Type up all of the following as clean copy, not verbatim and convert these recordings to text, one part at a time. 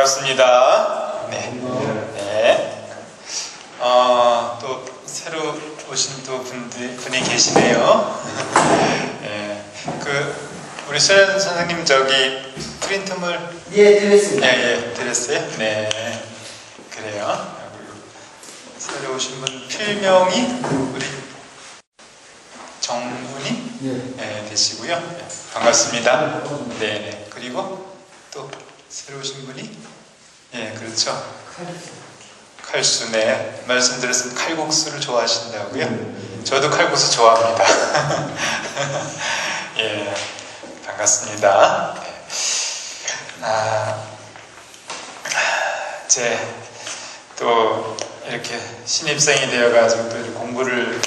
반갑습니다. 네. 네. 또 새로 오신 또 분이 계시네요. 네. 우리 수련 선생님 저기 프린트물 드렸습니다. 예, 드렸어요? 네. 그래요. 새로 오신 분 필명이 우리 정훈이 되시고요. 네, 반갑습니다. 네. 그리고 또 새로 오신 분이 그렇죠. 칼수. 네. 말씀드렸습니다. 칼국수를 좋아하신다고요? 저도 칼국수 좋아합니다. 예. 반갑습니다. 네. 또 이렇게 신입생이 되어가지고 또 이렇게 공부를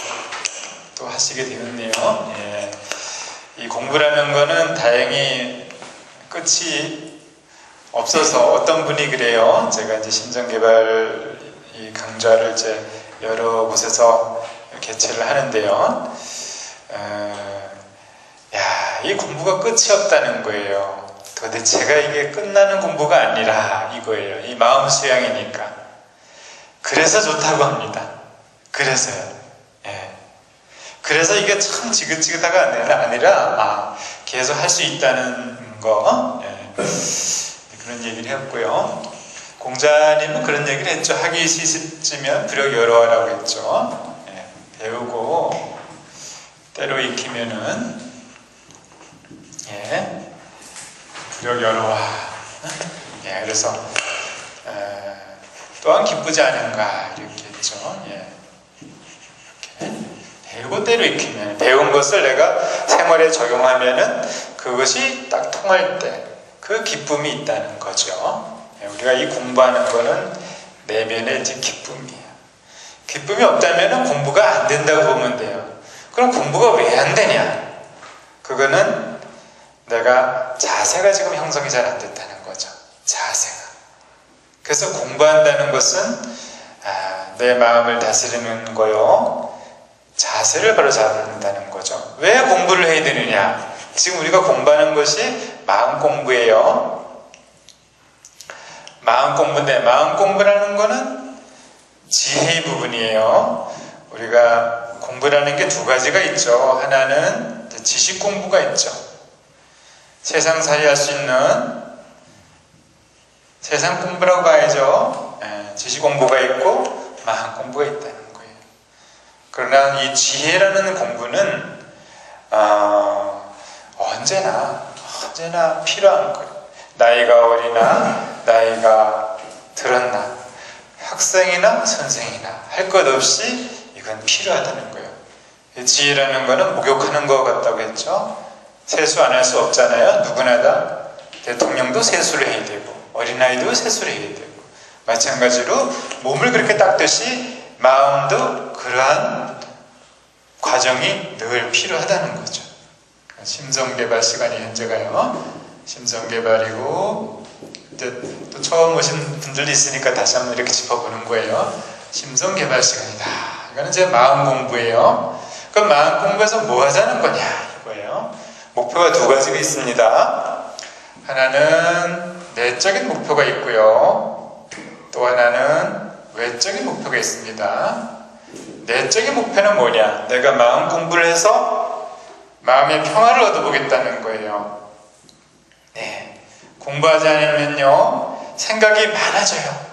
또 하시게 되었네요. 예. 이 공부라는 거는 다행히 끝이 없어서 어떤 분이 그래요. 제가 이제 심정개발 이 강좌를 이제 여러 곳에서 개최를 하는데요. 이 공부가 끝이 없다는 거예요. 도대체가 이게 끝나는 공부가 아니라 이거예요. 이 마음 수양이니까. 그래서 좋다고 합니다. 그래서요. 예. 그래서 이게 참 지긋지긋하가 아니라 계속 할 수 있다는 거. 예. 그런 얘기를 했고요. 공자님은 그런 얘기를 했죠. 하기 시습지면 부력 여러라고 했죠. 예. 배우고 때로 익히면은 부력 여러와. 예. 그래서 또한 기쁘지 않은가 이렇게 했죠. 예. 이렇게 배우고 때로 익히면 배운 것을 내가 생활에 적용하면은 그것이 딱 통할 때 그 기쁨이 있다는 거죠. 예. 우리가 이 공부하는 거는 내면의 이제 기쁨이에요. 기쁨이 없다면은 공부가 안 된다고 보면 돼요. 그럼 공부가 왜 안 되냐? 그거는 내가 자세가 지금 형성이 잘 안 됐다는 거죠. 자세가. 그래서 공부한다는 것은 내 마음을 다스리는 거요. 자세를 바로 잡는다는 거죠. 왜 공부를 해야 되느냐? 지금 우리가 공부하는 것이 마음 공부예요. 마음 공부인데 마음 공부라는 거는 지혜의 부분이에요. 우리가 공부라는 게 두 가지가 있죠. 하나는 지식 공부가 있죠. 세상살이 할 수 있는 세상 공부라고 봐야죠. 지식 공부가 있고 마음 공부가 있다는 거예요. 그러나 이 지혜라는 공부는 언제나 필요한 거예요. 나이가 어리나 나이가 들었나 학생이나 선생이나 할 것 없이 이건 필요하다는 거예요. 지혜라는 거는 목욕하는 것 같다고 했죠. 세수 안 할 수 없잖아요. 누구나 다. 대통령도 세수를 해야 되고 어린아이도 세수를 해야 되고 마찬가지로 몸을 그렇게 닦듯이 마음도 그러한 과정이 늘 필요하다는 거죠. 심성개발 시간이 현재가요. 심성개발이고 또 처음 오신 분들도 있으니까 다시 한번 이렇게 짚어보는 거예요. 심성개발 시간이다. 이거는 제 마음 공부예요. 그럼 마음 공부에서 뭐 하자는 거냐 이거예요. 목표가 두 가지가 있습니다. 하나는 내적인 목표가 있고요. 또 하나는 외적인 목표가 있습니다. 내적인 목표는 뭐냐? 내가 마음 공부를 해서 마음의 평화를 얻어보겠다는 거예요. 네. 공부하지 않으면요, 생각이 많아져요.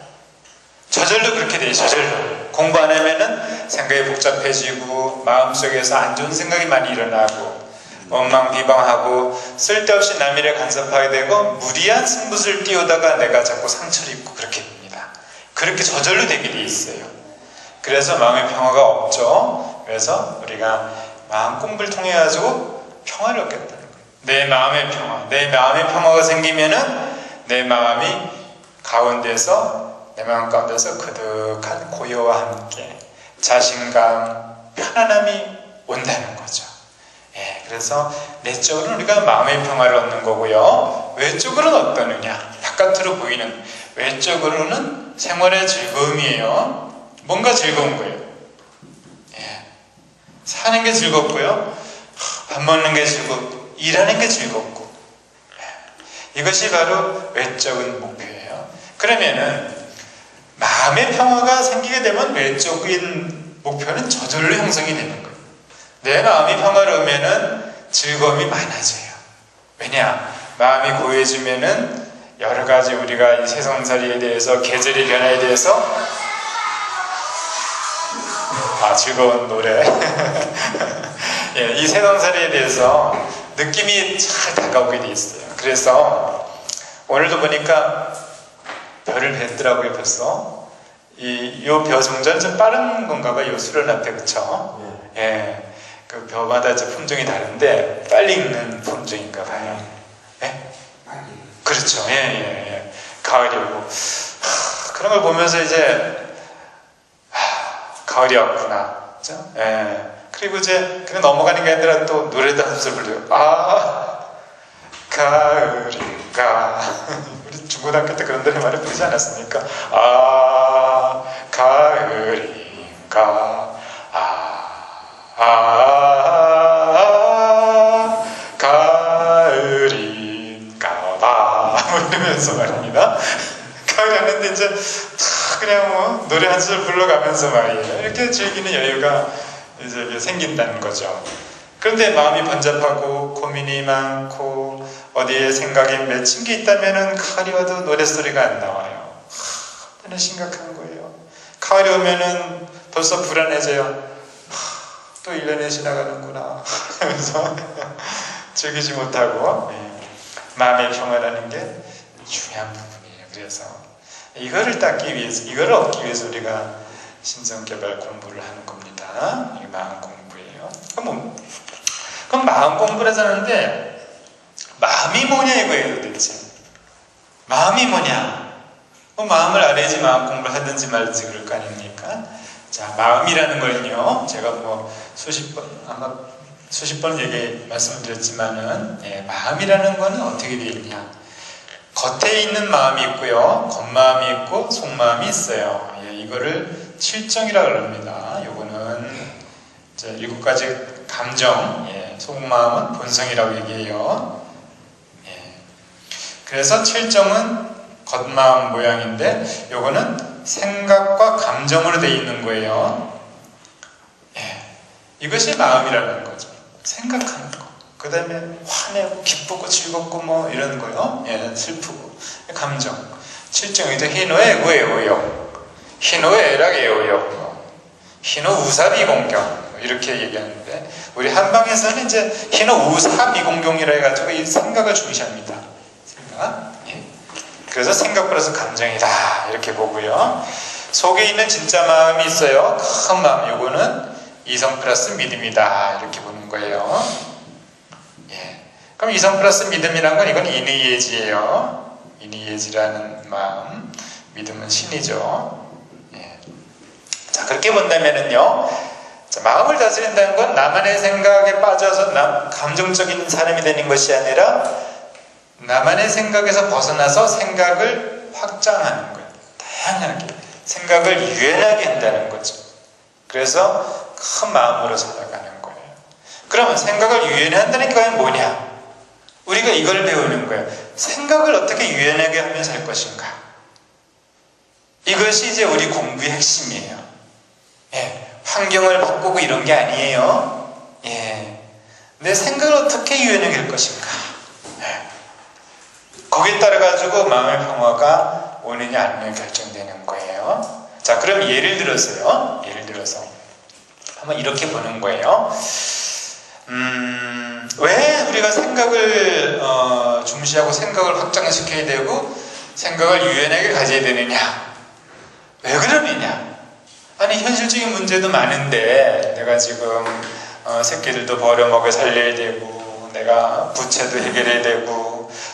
저절로 그렇게 돼요, 저절로. 공부 안 하면은 생각이 복잡해지고, 마음속에서 안 좋은 생각이 많이 일어나고, 원망비방하고, 쓸데없이 남일에 간섭하게 되고, 무리한 승부수를 띄우다가 내가 자꾸 상처를 입고 그렇게 됩니다. 그렇게 저절로 되게 돼 있어요. 그래서 마음의 평화가 없죠. 그래서 우리가 마음 공부를 통해 가지고 평화를 얻겠다는 거예요. 내 마음의 평화. 내 마음의 평화가 생기면은 내 마음이 내 마음 가운데서 그득한 고요와 함께 자신감, 편안함이 온다는 거죠. 예, 그래서 내적으로는 우리가 마음의 평화를 얻는 거고요. 외적으로는 어떠느냐? 바깥으로 보이는 외적으로는 생활의 즐거움이에요. 뭔가 즐거운 거예요. 예. 사는 게 즐겁고요. 밥 먹는 게 즐겁고 일하는 게 즐겁고 이것이 바로 외적인 목표예요. 그러면은 마음의 평화가 생기게 되면 외적인 목표는 저절로 형성이 되는 거예요. 내 마음이 평화로우면은 즐거움이 많아져요. 왜냐? 마음이 고요해지면은 여러 가지 우리가 이 세상살이에 대해서, 계절의 변화에 대해서 즐거운 노래 예, 이 세상살이에 대해서 느낌이 잘 다가오게 돼 있어요. 그래서 오늘도 보니까 별을 뵀더라고요. 벌써 요 벼 성전 좀 빠른 건가 봐요. 수련 앞에. 그쵸? 예, 그 벼마다 이제 품종이 다른데 빨리 익는 품종인가 봐요. 예? 그렇죠. 예. 가을이 오고 그런 걸 보면서 이제 가을이 왔구나. 그죠? 예. 그리고 이제 그냥 넘어가는 게 아니라 또 노래도 한 소절 불러요. 가을인가. 우리 중고등학교 때 그런 노래 많이 부르지 않았습니까? 가을인가. 가을인가 봐. 이러면서 말입니다. 가을이 왔는데 이제 그냥 뭐 노래 한 소절 불러가면서 말이에요. 이렇게 즐기는 여유가 이제 생긴다는 거죠. 그런데 마음이 번잡하고 고민이 많고 어디에 생각이 맺힌 게 있다면은 가을이 와도 노랫소리가 안 나와요. 너무 심각한 거예요. 가을이 오면은 벌써 불안해져요. 또 1년이 지나가는구나 하면서 즐기지 못하고 마음의 평화라는 게 중요한 부분이에요. 그래서 이거를 얻기 위해서 우리가 신성개발 공부를 하는 겁니다. 이게 마음 공부예요. 그럼 마음 공부를 하자는데 마음이 뭐냐 이거예요. 도대체 마음이 뭐냐? 마음을 알아야지 마음 공부를 하든지 말든지 그럴 거 아닙니까? 자, 마음이라는 거는요, 제가 수십 번 말씀을 드렸지만은 마음이라는 거는 어떻게 되어 있냐? 겉에 있는 마음이 있고요, 겉마음이 있고 속마음이 있어요. 이거를 칠정이라고 합니다. 요거는 이제 7가지 감정, 속마음은 본성이라고 얘기해요. 그래서 칠정은 겉마음 모양인데 요거는 생각과 감정으로 되어 있는 거예요. 이것이 마음이라는 거죠. 생각하는 거. 그 다음에 화내고 기쁘고 즐겁고 뭐 이런 거요. 슬프고. 감정. 칠정이죠. 희노애 구애오요. 희노애락애오요. 희노우사비공경. 이렇게 얘기하는데 우리 한방에서는 이제 희노우사비공경이라 해가지고 이 생각을 중시합니다. 생각. 그래서 생각 플러스 감정이다. 이렇게 보고요. 속에 있는 진짜 마음이 있어요. 큰 마음. 요거는 이성 플러스 믿음이다. 이렇게 보는 거예요. 그럼 이성 플러스 믿음이란 건 이건 인의예지예요. 인의예지라는 마음. 믿음은 신이죠. 자, 그렇게 본다면은요. 자, 마음을 다스린다는 건 나만의 생각에 빠져서 감정적인 사람이 되는 것이 아니라 나만의 생각에서 벗어나서 생각을 확장하는 거예요. 다양하게. 생각을 유연하게 한다는 거죠. 그래서 큰 마음으로 살아가는 거예요. 그러면 생각을 유연하게 한다는 게 과연 뭐냐? 우리가 이걸 배우는 거예요. 생각을 어떻게 유연하게 하면 살 것인가? 이것이 이제 우리 공부의 핵심이에요. 환경을 바꾸고 이런 게 아니에요. 내 생각을 어떻게 유연하게 할 것인가? 거기에 따라 가지고 마음의 평화가 오느냐 안 오느냐 결정되는 거예요. 자, 그럼 예를 들어서 한번 이렇게 보는 거예요. 왜 우리가 생각을 중시하고 생각을 확장시켜야 되고 생각을 유연하게 가져야 되느냐? 왜 그러느냐? 아니 현실적인 문제도 많은데 내가 지금 새끼들도 버려먹여 살려야 되고 내가 부채도 해결해야 되고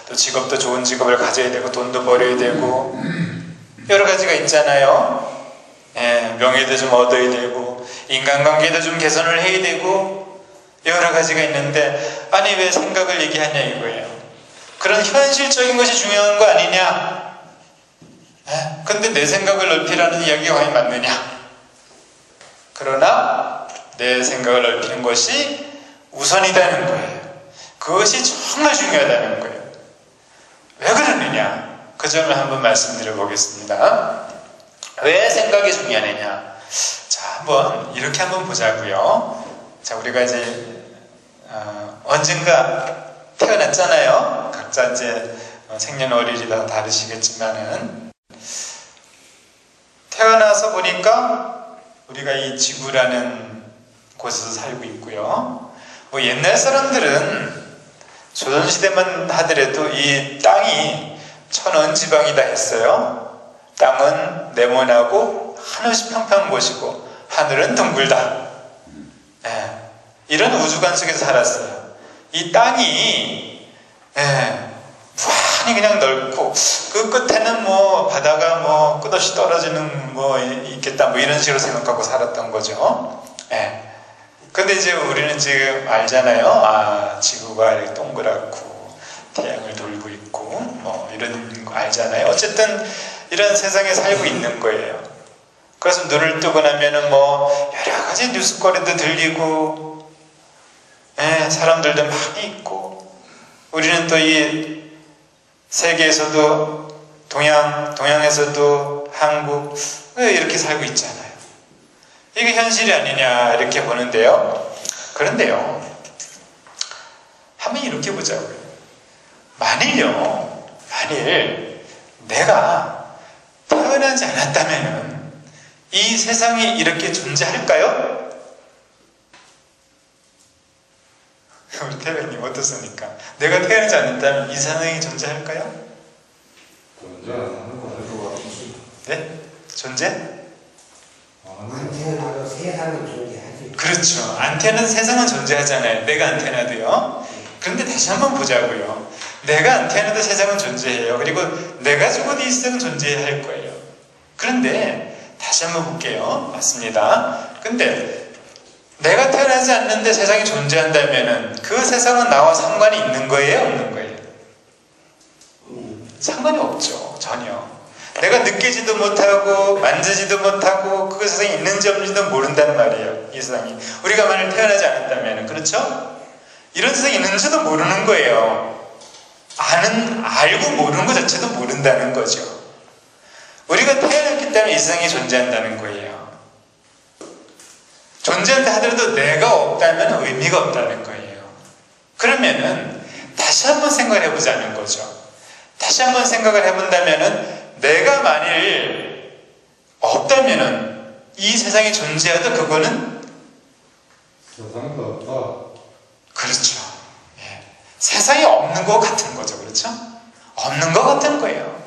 또 직업도 좋은 직업을 가져야 되고 돈도 벌어야 되고 여러 가지가 있잖아요. 명예도 좀 얻어야 되고 인간관계도 좀 개선을 해야 되고 여러 가지가 있는데 아니 왜 생각을 얘기하냐 이거예요. 그런 현실적인 것이 중요한 거 아니냐? 근데 내 생각을 넓히라는 이야기가 과연 맞느냐? 그러나 내 생각을 넓히는 것이 우선이라는 거예요. 그것이 정말 중요하다는 거예요. 왜 그러느냐? 그 점을 한번 말씀드려 보겠습니다. 왜 생각이 중요하느냐? 자, 한번 이렇게 한번 보자고요. 자, 우리가 이제 언젠가 태어났잖아요. 각자 이제 생년월일이 다 다르시겠지만은 태어나서 보니까 우리가 이 지구라는 곳에서 살고 있고요. 뭐 옛날 사람들은 조선시대만 하더라도 이 땅이 천원지방이다 했어요. 땅은 네모나고 한없이 평평한 곳이고 하늘은 둥글다. 예, 이런 우주관 속에서 살았어요. 이 땅이 무한히 그냥 넓고 그 끝에는 뭐 바다가 뭐 끝없이 떨어지는 뭐 있겠다 뭐 이런 식으로 생각하고 살았던 거죠. 예. 근데 이제 우리는 지금 알잖아요. 아, 지구가 이렇게 동그랗고 태양을 돌고 있고 뭐 이런 거 알잖아요. 어쨌든 이런 세상에 살고 있는 거예요. 그래서 눈을 뜨고 나면은 뭐 여러 가지 뉴스거리도 들리고, 사람들도 많이 있고, 우리는 또 이 세계에서도 동양에서도 한국 이렇게 살고 있잖아요. 이게 현실이 아니냐 이렇게 보는데요. 그런데요, 한번 이렇게 보자고요. 만일 내가 태어나지 않았다면 이 세상이 이렇게 존재할까요? 우리 태백님 어떻습니까? 내가 태어나지 않았다면 이 세상이 존재할까요? 존재하는 것 같습니다. 네? 존재? 안 태어나도 세상은 존재하지. 그렇죠. 안 태어나도 세상은 존재하잖아요. 내가 안 태어나도요. 그런데 다시 한번 보자고요. 내가 안 태어나도 세상은 존재해요. 그리고 내가 죽어도 이 세상은 존재할 거예요. 그런데 다시 한번 볼게요. 맞습니다. 근데 내가 태어나지 않는데 세상이 존재한다면은 그 세상은 나와 상관이 있는 거예요? 없는 거예요? 상관이 없죠. 전혀. 내가 느끼지도 못하고 만지지도 못하고 그 세상에 있는지 없는지도 모른단 말이에요. 이 세상이. 우리가 만일 태어나지 않았다면, 그렇죠? 이런 세상이 있는지도 모르는 거예요. 알고 모르는 것 자체도 모른다는 거죠. 우리가 태어났기 때문에 이 세상이 존재한다는 거예요. 존재한다 하더라도 내가 없다면 의미가 없다는 거예요. 그러면은 다시 한번 생각을 해보자는 거죠. 다시 한번 생각을 해본다면은 내가 만일 없다면은 이 세상이 존재하도 그거는 세상도 없다. 그렇죠. 예. 세상이 없는 것 같은 거죠. 그렇죠? 없는 것 같은 거예요.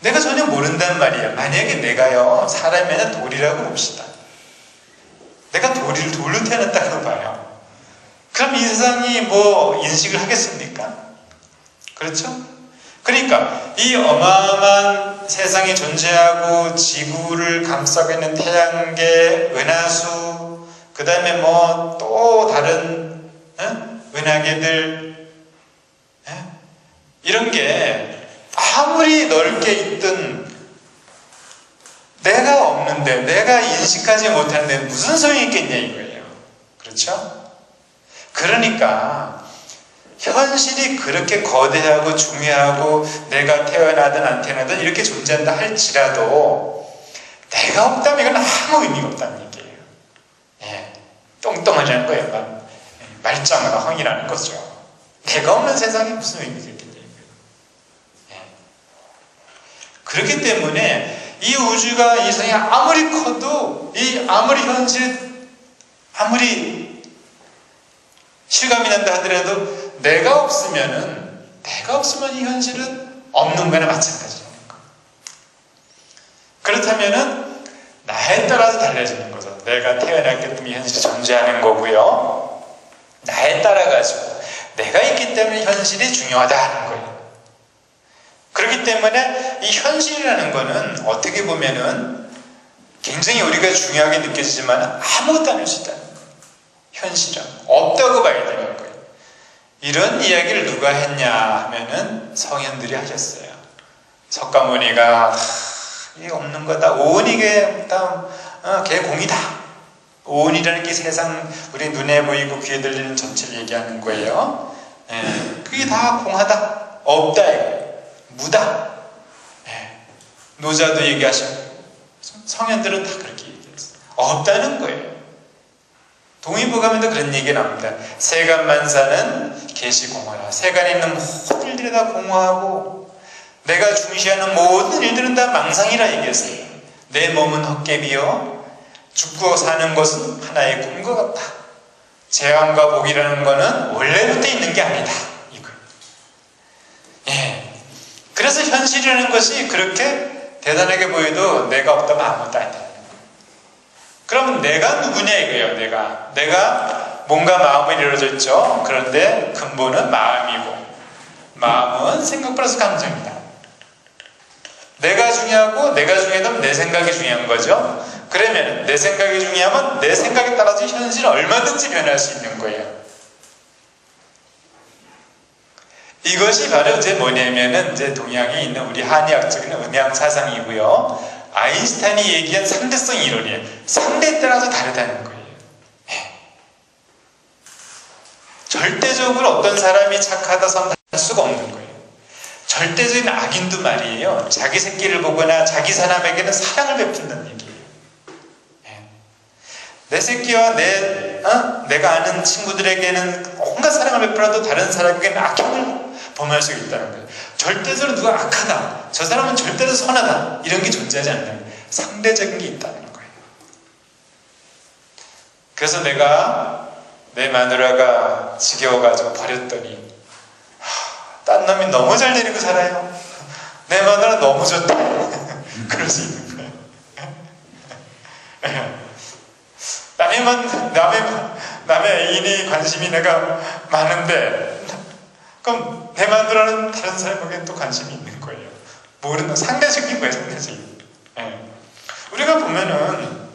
내가 전혀 모른단 말이에요. 만약에 내가요 사람이 돌이라고 봅시다. 내가 돌로 태어났다고 봐요. 그럼 이 세상이 뭐 인식을 하겠습니까? 그렇죠? 그러니까 이 어마어마한 세상이 존재하고 지구를 감싸고 있는 태양계, 은하수, 그 다음에 뭐 또 다른 은하계들, 이런 게 아무리 넓게 있든 내가 없는데, 내가 인식하지 못하는데 무슨 소용이 있겠냐 이거예요. 그렇죠? 그러니까 현실이 그렇게 거대하고 중요하고 내가 태어나든 안 태어나든 이렇게 존재한다 할지라도 내가 없다면 이건 아무 의미가 없다는 얘기예요. 예, 똥똥하자는 거예요. 말짱하다 헝이라는 거죠. 내가 없는 세상에 무슨 의미가 있겠냐 이거예요. 예. 그렇기 때문에 이 우주가 이 세상이 아무리 커도 아무리 현실 아무리 실감이 난다 하더라도 내가 없으면 이 현실은 없는 거나 마찬가지라는 거. 그렇다면은 나에 따라서 달라지는 거죠. 내가 태어났기 때문에 이 현실이 존재하는 거고요. 나에 따라 가지고 내가 있기 때문에 현실이 중요하다 하는 거예요. 그렇기 때문에 이 현실이라는 거는 어떻게 보면은 굉장히 우리가 중요하게 느껴지지만 아무것도 아닐 수 있다는 거예요. 현실은 없다고 봐야 되는 거예요. 이런 이야기를 누가 했냐 하면은 성현들이 하셨어요. 석가모니가 이게 없는 거다. 오온이 개공이다. 오온이라는 게 세상 우리 눈에 보이고 귀에 들리는 전체를 얘기하는 거예요. 그게 다 공하다. 없다. 무다. 노자도 얘기하셨고 성현들은 다 그렇게 얘기했어요. 없다는 거예요. 동의보감에도 그런 얘기 나옵니다. 세간만사는 계시공허라. 세간에 있는 모든 일들이 다 공허하고 내가 중시하는 모든 일들은 다 망상이라 얘기했어요. 내 몸은 헛개비요 죽고 사는 것은 하나의 꿈과 같다. 재앙과 복이라는 것은 원래부터 있는 게 아니다. 이거. 예. 그래서 현실이라는 것이 그렇게 대단하게 보여도 내가 없다면 아무것도 아니다. 그러면 내가 누구냐 이거예요. 내가 뭔가 마음을 이루어졌죠. 그런데 근본은 마음이고 마음은 생각 플러스 감정이다. 내가 중요하고 내가 중요하다면 내 생각이 중요한 거죠. 그러면 내 생각이 중요하면 내 생각에 따라서 현실은 얼마든지 변할 수 있는 거예요. 이것이 바로 이제 뭐냐면은 이제 동양에 있는 우리 한의학적인 음양 사상이고요. 아인슈타인이 얘기한 상대성 이론이에요. 상대에 따라서 다르다는 거예요. 절대적으로 어떤 사람이 착하다 선할 수가 없는 거예요. 절대적인 악인도 말이에요. 자기 새끼를 보거나 자기 사람에게는 사랑을 베푼다는 얘기예요. 내 새끼와 내가 아는 친구들에게는 온갖 사랑을 베풀어도 다른 사람에게는 악행을 범할 수 있다는 거예요. 절대적으로 누가 악하다, 저 사람은 절대로 선하다 이런 게 존재하지 않는 거예요. 상대적인 게 있다는 거예요. 그래서 내가 내 마누라가 지겨워가지고 버렸더니 딴 놈이 너무 잘 데리고 살아요. 내 마누라 너무 좋다. 그럴 수 있는 거예요. 남의 애인이 관심이 내가 많은데 그럼 내 마누라는 다른 사람에게 또 관심이 있는 거예요. 모르는 상대적인 거예요. 상대적인. 우리가 보면은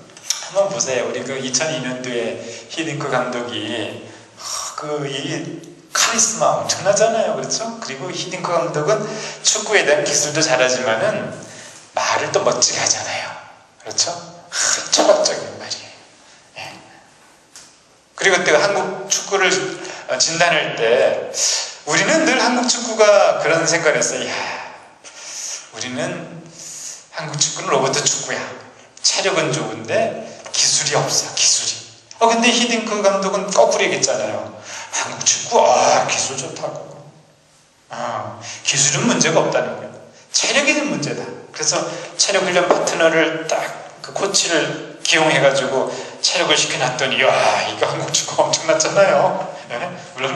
한번 보세요. 우리 그 2002년도에 히딩크 감독이 이 카리스마 엄청나잖아요. 그렇죠? 그리고 히딩크 감독은 축구에 대한 기술도 잘하지만은 말을 또 멋지게 하잖아요. 그렇죠? 철학적인 말이에요. 그리고 그때 한국 축구를 진단할 때 우리는 늘 한국 축구가 그런 생각을 했어요. 야, 우리는 한국 축구는 로봇 축구야. 체력은 좋은데 기술이 없어. 기술이. 근데 히딩크 감독은 거꾸로 얘기했잖아요. 한국 축구 기술 좋다고. 기술은 문제가 없다는 거예요. 체력이 문제다. 그래서 체력 훈련 파트너를 딱 그 코치를 기용해가지고 체력을 시켜놨더니 이거 한국 축구 엄청났잖아요. 물론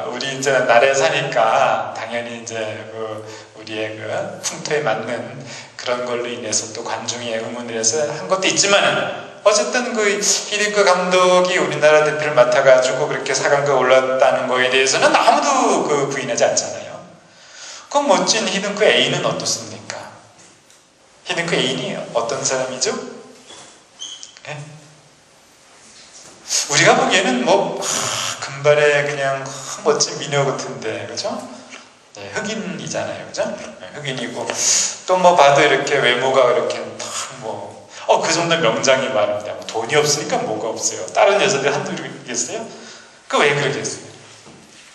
우리 이제 나라에 사니까 당연히 이제 우리의 그 풍토에 맞는 그런 걸로 인해서 또 관중의 응원을 해서 한 것도 있지만은 어쨌든 그 히딩크 감독이 우리나라 대표를 맡아가지고 그렇게 4강까지 올랐다는 거에 대해서는 아무도 부인하지 않잖아요. 그 멋진 히딩크 애인은 어떻습니까? 히딩크 애인이 어떤 사람이죠? 우리가 보기에는 금발의 그냥 멋진 미녀 같은데, 그죠? 네, 흑인이잖아요, 그죠? 네, 흑인이고 또 봐도 이렇게 외모가 이렇게 그 정도 명장이 많은데 돈이 없으니까 뭐가 없어요. 다른 여자들 한두 있겠어요? 왜 그러겠어요?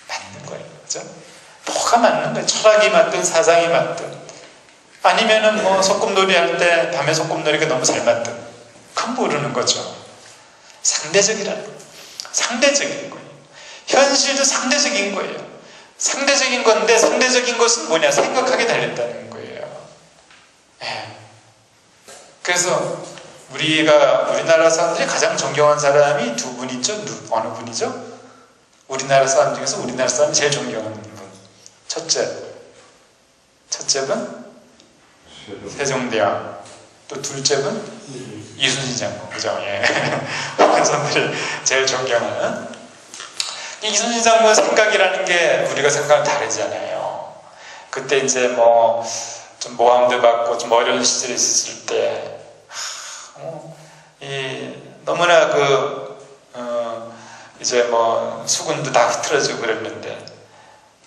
맞는 거예요, 그죠? 뭐가 맞는 거예요? 철학이 맞든 사상이 맞든 아니면은 소꿉놀이 할 때 밤에 소꿉놀이가 너무 잘 맞든 그건 모르는 거죠. 상대적이라는 거예요. 상대적인 거예요. 현실도 상대적인 거예요. 상대적인 건데 상대적인 것은 뭐냐? 생각하게 달렸다는 거예요. 그래서 우리나라 사람들이 가장 존경한 사람이 두 분 있죠? 어느 분이죠? 우리나라 사람 중에서 우리나라 사람이 제일 존경하는 분. 첫째 분? 세종대왕. 또 둘째 분? 이순신 장군. 그죠? 많은 사람들이 제일 존경하는. 이순신 장군 생각이라는 게 우리가 생각은 다르잖아요. 그때 이제 좀 모함도 받고 좀 어려운 시절에 있었을 때 너무나 이제 수군도 다 흐트러지고 그랬는데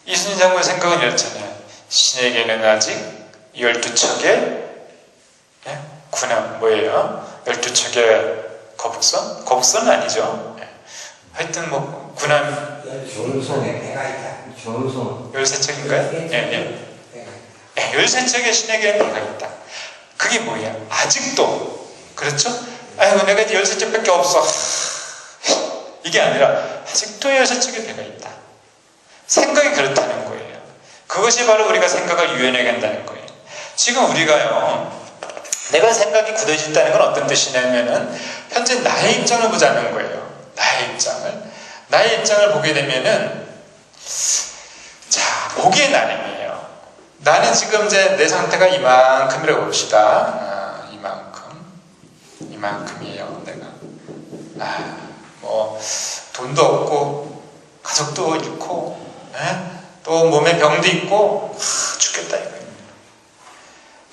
이순신 장군의 생각은 이렇잖아요. 신에게는 아직 12척의 군함 뭐예요? 12척의 거북선? 거북선은 아니죠. 하여튼 군함 전송에 배가 있다. 전송. 13척인가요? 열세척의 신에게는 배가 있다. 그게 뭐야? 아직도. 그렇죠? 아이고 내가 이제 열세척밖에 없어. 이게 아니라 아직도 열세척의 배가 있다. 생각이 그렇다는 거예요. 그것이 바로 우리가 생각을 유연하게 한다는 거예요. 지금 우리가요, 내가 생각이 굳어진다는 건 어떤 뜻이냐면은 현재 나의 입장을 보자는 거예요. 나의 입장을 보게 되면은, 자, 보기에 나름이에요. 나는 지금 이제 내 상태가 이만큼이라고 봅시다. 이만큼이에요. 내가 뭐 돈도 없고 가족도 잃고 또 몸에 병도 있고 죽겠다 이거예요.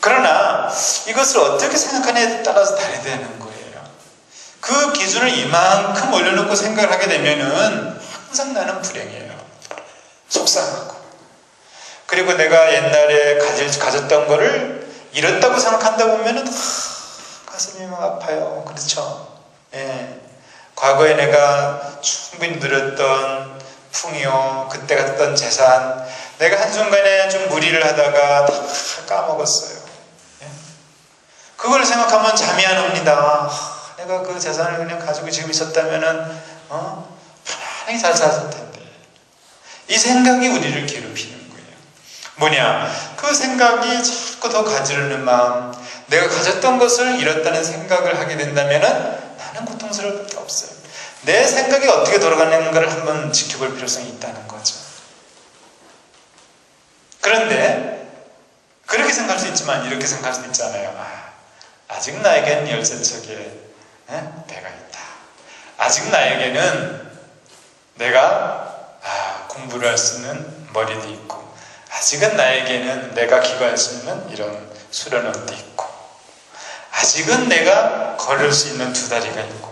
그러나 이것을 어떻게 생각하느냐에 따라서 다르다는 거예요. 그 기준을 이만큼 올려놓고 생각을 하게 되면은 항상 나는 불행해요. 속상하고. 그리고 내가 옛날에 가졌던 거를 잃었다고 생각한다 보면은 가슴이 막 아파요. 그렇죠? 예. 과거에 내가 충분히 누렸던 풍요, 그때 갔던 재산, 내가 한순간에 좀 무리를 하다가 다 까먹었어요. 예? 그걸 생각하면 잠이 안 옵니다. 내가 그 재산을 그냥 가지고 지금 있었다면은 편안하게 잘 살았을 텐데. 이 생각이 우리를 괴롭히는 거예요. 뭐냐? 그 생각이 자꾸 더 가지려는 마음, 내가 가졌던 것을 잃었다는 생각을 하게 된다면은 나는 고통스러울 밖에 없어요. 내 생각이 어떻게 돌아가는가를 한번 지켜볼 필요성이 있다는 거죠. 그런데 그렇게 생각할 수 있지만 이렇게 생각할 수도 있잖아요. 아직 나에겐 열세척의 배가 있다. 아직 나에게는 내가 공부를 할 수 있는 머리도 있고, 아직은 나에게는 내가 기거할 수 있는 이런 수련원도 있고, 아직은 내가 걸을 수 있는 두 다리가 있고,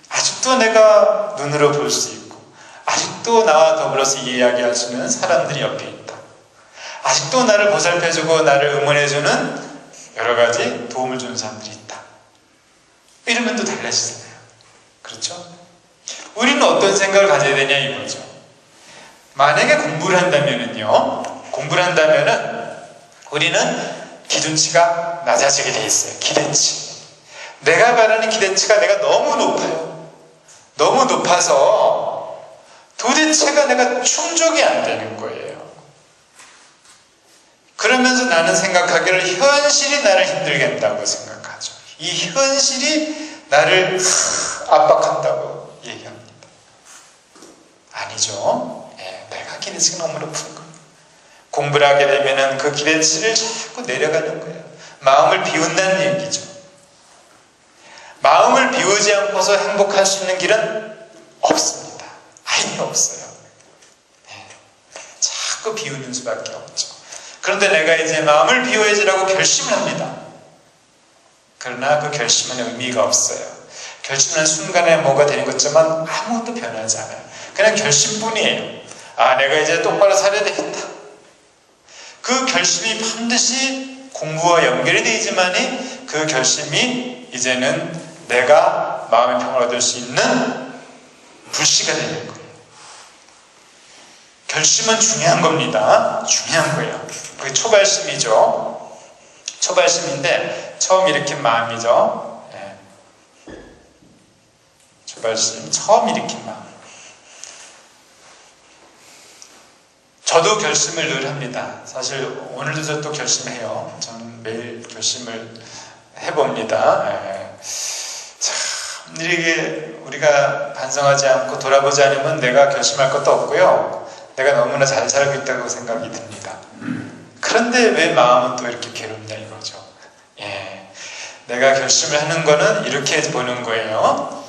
아직도 내가 눈으로 볼 수 있고, 아직도 나와 더불어서 이야기할 수 있는 사람들이 옆에 있다. 아직도 나를 보살펴주고 나를 응원해주는 여러 가지 도움을 주는 사람들이 있다. 이러면 또 달라지잖아요. 그렇죠? 우리는 어떤 생각을 가져야 되냐 이거죠. 만약에 공부를 한다면은 우리는 기준치가 낮아지게 돼 있어요. 기대치. 내가 바라는 기대치가 내가 너무 높아요. 너무 높아서 도대체가 내가 충족이 안 되는 거예요. 그러면서 나는 생각하기를 현실이 나를 힘들게 한다고 생각하죠. 이 현실이 나를 압박한다고 얘기합니다. 아니죠. 내가 기대치가 너무 높은 거예요. 공부를 하게 되면은 그 기대치를 자꾸 내려가는 거예요. 마음을 비운다는 얘기죠. 마음을 비우지 않고서 행복할 수 있는 길은 없습니다. 아예 없어요. 자꾸 비우는 수밖에 없죠. 그런데 내가 이제 마음을 비워야지라고 결심을 합니다. 그러나 그 결심은 의미가 없어요. 결심하는 순간에 뭐가 되는 것지만 아무것도 변하지 않아요. 그냥 결심뿐이에요. 내가 이제 똑바로 살아야 되겠다. 그 결심이 반드시 공부와 연결이 되지만이 그 결심이 이제는 내가 마음의 평을 얻을 수 있는 불씨가 되는 거예요. 결심은 중요한 겁니다. 중요한 거예요. 그게 초발심이죠. 초발심인데 처음 일으킨 마음이죠. 초발심, 처음 일으킨 마음. 저도 결심을 늘 합니다. 사실 오늘도 저 또 결심해요. 저는 매일 결심을 해봅니다. 참 이렇게 우리가 반성하지 않고 돌아보지 않으면 내가 결심할 것도 없고요. 내가 너무나 잘 살고 있다고 생각이 듭니다. 그런데 왜 마음은 또 이렇게 괴롭냐 이거죠. 내가 결심을 하는 거는 이렇게 보는 거예요.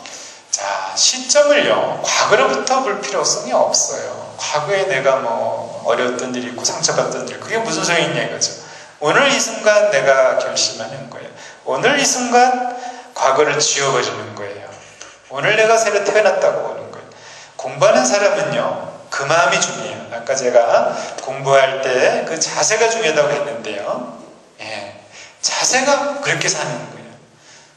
자, 시점을요, 과거로부터 볼 필요성이 없어요. 과거에 내가 뭐 어려웠던 일이 있고 상처받던 일, 그게 무슨 소용이 있냐 이거죠. 오늘 이 순간 내가 결심하는 거예요. 오늘 이 순간 과거를 지워버리는 거예요. 오늘 내가 새로 태어났다고 보는 거예요. 공부하는 사람은요, 그 마음이 중요해요. 아까 제가 공부할 때 그 자세가 중요하다고 했는데요. 자세가 그렇게 사는 거예요.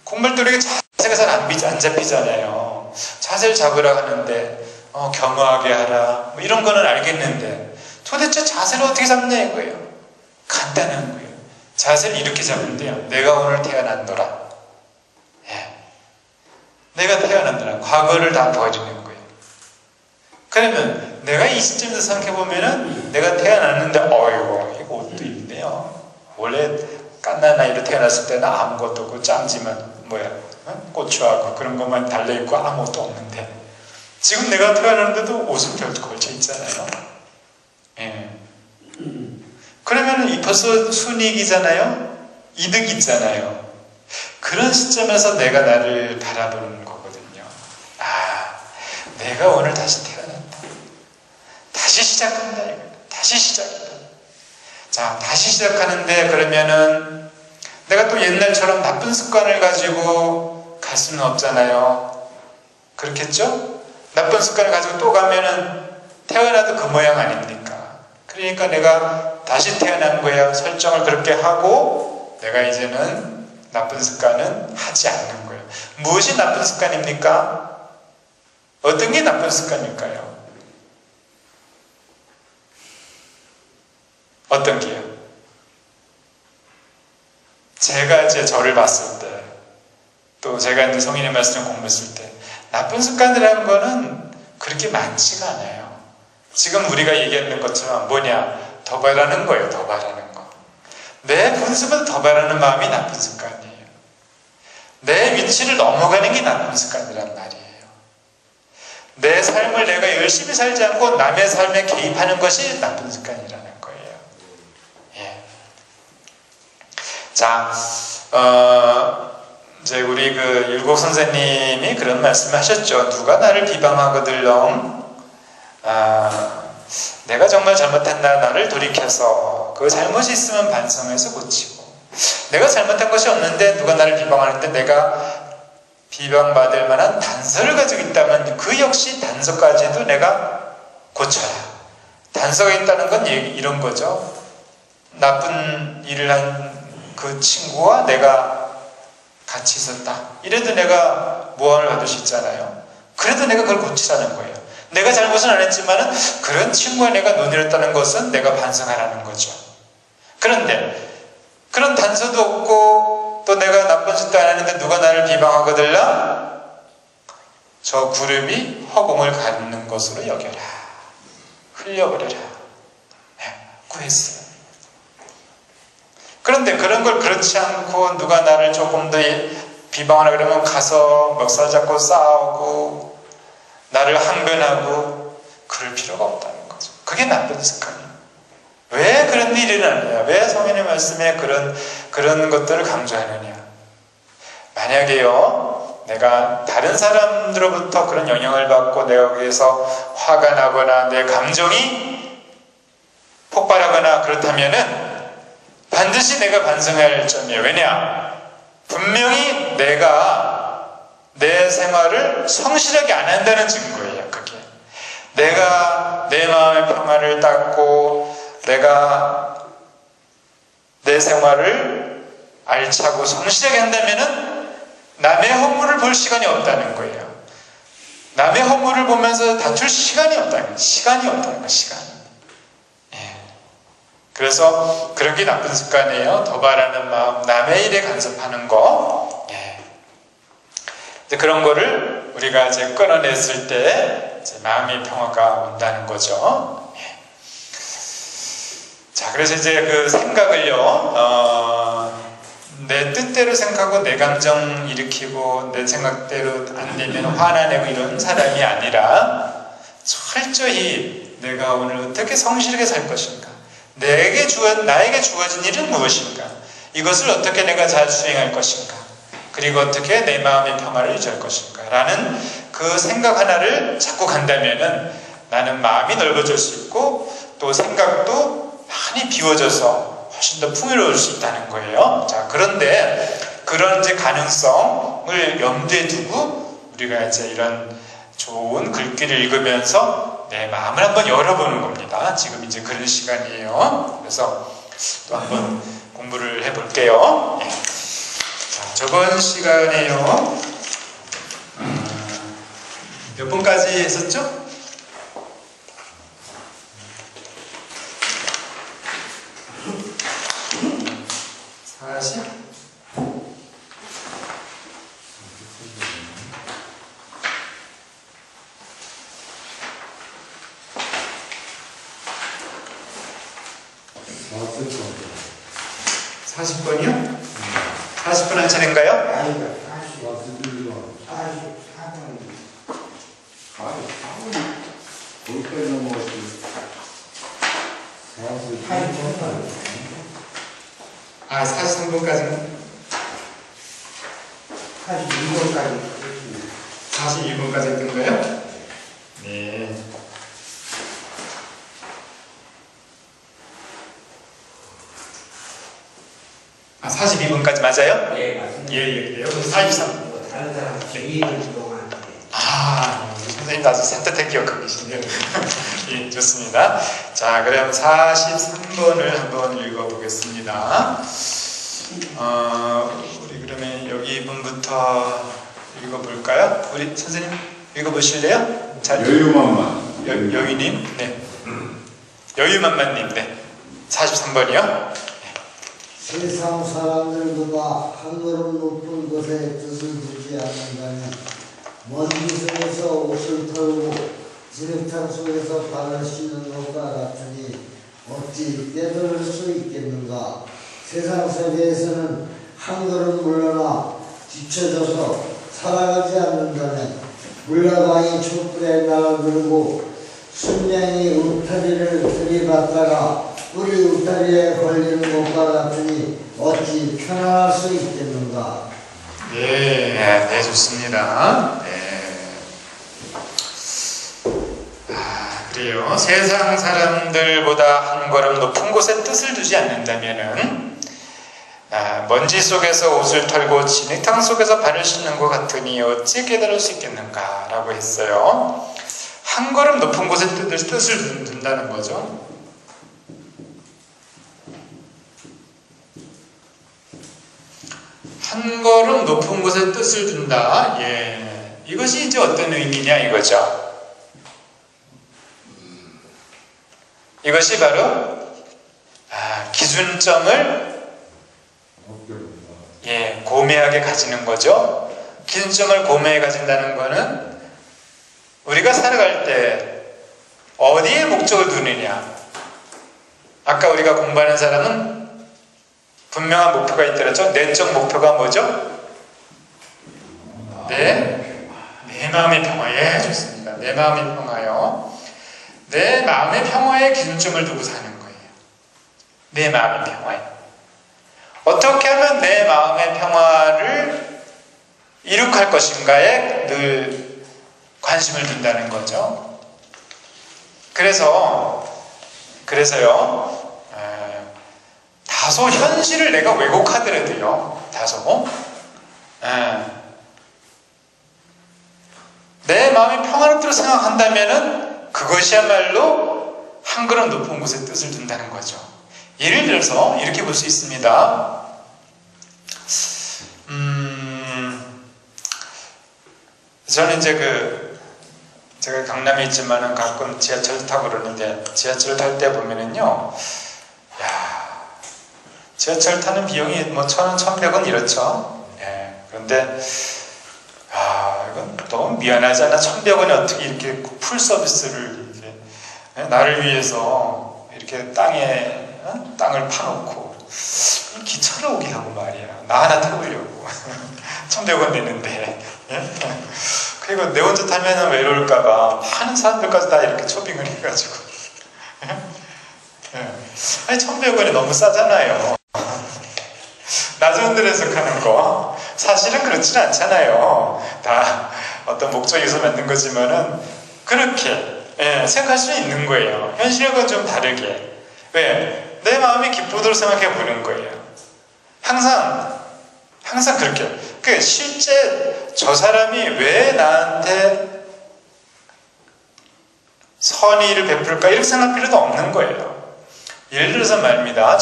공부할 때 우리가 자세가 잘 안 잡히잖아요. 자세를 잡으라 하는데 겸허하게 하라 뭐 이런 거는 알겠는데 도대체 자세를 어떻게 잡냐 이거예요. 간단한 거예요. 자세를 이렇게 잡으면 돼요. 내가 오늘 태어난더라. 예. 내가 태어난더라. 과거를 다 버리는 거예요. 그러면 내가 이 시점에서 생각해보면은 내가 태어났는데 어이구 이거 옷도 입네요. 원래 깐난 나이로 태어났을 때는 아무것도 없고 짬지만 고추하고 그런 것만 달려있고 아무것도 없는데 지금 내가 태어났는데도 옷은 별도 걸쳐 있잖아요. 예. 그러면 이 벌써 순이익이잖아요. 이득 있잖아요. 그런 시점에서 내가 나를 바라보는 거거든요. 아, 내가 오늘 다시 태어났다. 다시 시작한다. 다시 시작한다. 자, 다시 시작하는데 그러면은 내가 또 옛날처럼 나쁜 습관을 가지고 갈 수는 없잖아요. 그렇겠죠? 나쁜 습관을 가지고 또 가면은 태어나도 그 모양 아닙니까? 그러니까 내가 다시 태어난 거야. 설정을 그렇게 하고 내가 이제는 나쁜 습관은 하지 않는 거예요. 무엇이 나쁜 습관입니까? 어떤 게 나쁜 습관일까요? 어떤 게요? 제가 이제 저를 봤을 때, 또 제가 이제 성인의 말씀을 공부했을 때, 나쁜 습관이라는 거는 그렇게 많지가 않아요. 지금 우리가 얘기하는 것처럼 뭐냐? 더 바라는 거예요, 더 바라는 거. 내 분수보다 더 바라는 마음이 나쁜 습관이에요. 내 위치를 넘어가는 게 나쁜 습관이란 말이에요. 내 삶을 내가 열심히 살지 않고 남의 삶에 개입하는 것이 나쁜 습관이라는 거예요. 예. 자, 이제 우리 그 율곡 선생님이 그런 말씀을 하셨죠. 누가 나를 비방하거들렁 내가 정말 잘못했나 나를 돌이켜서 그 잘못이 있으면 반성해서 고치고 내가 잘못한 것이 없는데 누가 나를 비방하는데 내가 비방받을 만한 단서를 가지고 있다면 그 역시 단서까지도 내가 고쳐라. 단서가 있다는 건 이런 거죠. 나쁜 일을 한 그 친구와 내가 같이 있었다. 이래도 내가 무언을 받을 수 있잖아요. 그래도 내가 그걸 고치라는 거예요. 내가 잘못은 안 했지만은 그런 친구와 내가 논의했다는 것은 내가 반성하라는 거죠. 그런데 그런 단서도 없고 또 내가 나쁜 짓도 안 했는데 누가 나를 비방하거들라 저 구름이 허공을 가르는 것으로 여겨라. 흘려버려라. 구했어요. 그런데 그런 걸 그렇지 않고 누가 나를 조금 더 비방하라 그러면 가서 멱살 잡고 싸우고 나를 항변하고 그럴 필요가 없다는 거죠. 그게 나쁜 습관이에요. 왜 그런 일이 일어나느냐? 왜 성인의 말씀에 그런 것들을 강조하느냐? 만약에요, 내가 다른 사람들로부터 그런 영향을 받고 내가 거기에서 화가 나거나 내 감정이 폭발하거나 그렇다면은 반드시 내가 반성해야 할 점이에요. 왜냐? 분명히 내가 내 생활을 성실하게 안 한다는 증거예요. 그게 내가 내 마음의 평안을 닦고 내가 내 생활을 알차고 성실하게 한다면은 남의 허물을 볼 시간이 없다는 거예요. 남의 허물을 보면서 다툴 시간이 없다는 거예요. 시간이. 그래서 그런 게 나쁜 습관이에요. 더 바라는 마음, 남의 일에 간섭하는 거. 이제 그런 거를 우리가 이제 끊어냈을 때 이제 마음의 평화가 온다는 거죠. 자, 그래서 이제 그 생각을요, 내 뜻대로 생각하고 내 감정 일으키고 내 생각대로 안 되면 화나내고 이런 사람이 아니라 철저히 내가 오늘 어떻게 성실하게 살 것인가? 나에게 주어진 일은 무엇인가? 이것을 어떻게 내가 잘 수행할 것인가? 그리고 어떻게 내 마음의 평화를 유지할 것인가? 라는 그 생각 하나를 잡고 간다면은 나는 마음이 넓어질 수 있고 또 생각도 많이 비워져서 훨씬 더 풍요로울 수 있다는 거예요. 자, 그런데 그런 이제 가능성을 염두에 두고 우리가 이제 이런 좋은 글귀를 읽으면서 내 마음을 한번 열어보는 겁니다. 지금 이제 그런 시간이에요. 그래서 또 한번 공부를 해볼게요. 자, 저번 시간에요. 몇 번까지 했었죠? 40번이요? 40번 할 차례인가요? 아이가 40, 41번. 44번이 거기까지 넘어갔지. 80번. 아, 43번까지는? 42번까지 42번까지 했던 거예요? 네. 아, 42번까지 맞아요? 예, 맞습니다. 예, 그래요. 43. 다른 사람 주의를 동안 아, 선생님 아주 산뜻하게 기억하고 계시네요. 예, 좋습니다. 자, 그럼 43번을 한번 읽어보겠습니다. 우리 그러면 여기 부분부터 읽어볼까요? 우리 선생님 읽어보실래요? 자, 여유만만. 여유님, 네. 여유만만님, 네. 43번이요? 세상 사람들보다 한 걸음 높은 곳에 뜻을 두지 않는다면 먼지 속에서 옷을 털고 진흙탕 속에서 발을 씻는 것과 같으니 어찌 떼들을 수 있겠는가. 세상 세계에서는 한 걸음 물러나 뒤쳐져서 살아가지 않는다면 물라방이 촛불에 날아들고 순양이 울타리를 들이받다가 뿔이 울타리에 걸리는 것과 같으니 어찌 편안할 수 있겠는가. 네, 좋습니다. 네. 그래요. 세상 사람들보다 한 걸음 높은 곳에 뜻을 두지 않는다면은 먼지 속에서 옷을 털고 진흙탕 속에서 발을 씻는 것 같으니 어찌 깨달을 수 있겠는가 라고 했어요. 한 걸음 높은 곳에 뜻을 둔다는 거죠. 한 걸음 높은 곳에 뜻을 둔다. 예. 이것이 이제 어떤 의미냐 이거죠. 이것이 바로 기준점을 고매하게 가지는 거죠. 기준점을 고매하게 가진다는 것은 우리가 살아갈 때 어디에 목적을 두느냐. 아까 우리가 공부하는 사람은 분명한 목표가 있더라죠. 내적 목표가 뭐죠? 내 마음의 평화. 예, 좋습니다. 내 마음의 평화요. 내 마음의 평화에 기준점을 두고 사는 거예요. 내 마음의 평화에. 어떻게 하면 내 마음의 평화를 이룩할 것인가에 늘 관심을 둔다는 거죠. 그래서요. 다소 현실을 내가 왜곡하더라도요. 다소 내 마음이 평화롭도록 생각한다면은 그것이야말로 한 걸음 높은 곳에 뜻을 둔다는 거죠. 예를 들어서 이렇게 볼 수 있습니다. 저는 이제 제가 강남에 있지만은 가끔 지하철 타고 그러는데 지하철 탈 때 보면은요, 지하철 타는 비용이 뭐 1,000원, 1,100원 이렇죠. 예. 그런데 이건 너무 미안하잖아. 1,100원에 어떻게 이렇게 풀 서비스를 이렇게 나를 위해서 이렇게 땅을 파놓고 기차를 오게 하고 말이야. 나 하나 태우려고 1,100원 내는데. 예? 그리고 내 혼자 타면은 외로울까봐 많은 사람들까지 다 이렇게 초빙을 해가지고. 예. 아니 1,100원이 너무 싸잖아요. 낮은 데에서 가는 거 사실은 그렇지는 않잖아요. 다 어떤 목적이 있어서 만든 거지만은 그렇게 생각할 수 있는 거예요. 현실과 좀 다르게. 왜? 내 마음이 기쁘도록 생각해 보는 거예요. 항상 그렇게. 실제 저 사람이 왜 나한테 선의를 베풀까 이렇게 생각할 필요도 없는 거예요. 예를 들어서 말입니다.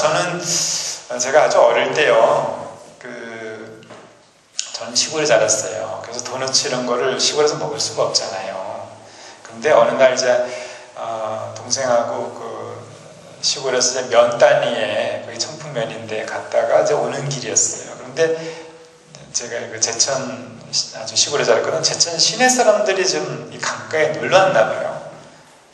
제가 아주 어릴 때요, 전 시골에 자랐어요. 그래서 도너츠 이런 거를 시골에서 먹을 수가 없잖아요. 근데 어느 날 이제 동생하고 시골에서 이제 면 따니에 거기 청풍면인데 갔다가 이제 오는 길이었어요. 그런데 제가 제천 아주 시골에 자랐거든. 제천 시내 사람들이 좀 이 강가에 놀러 왔나 봐요.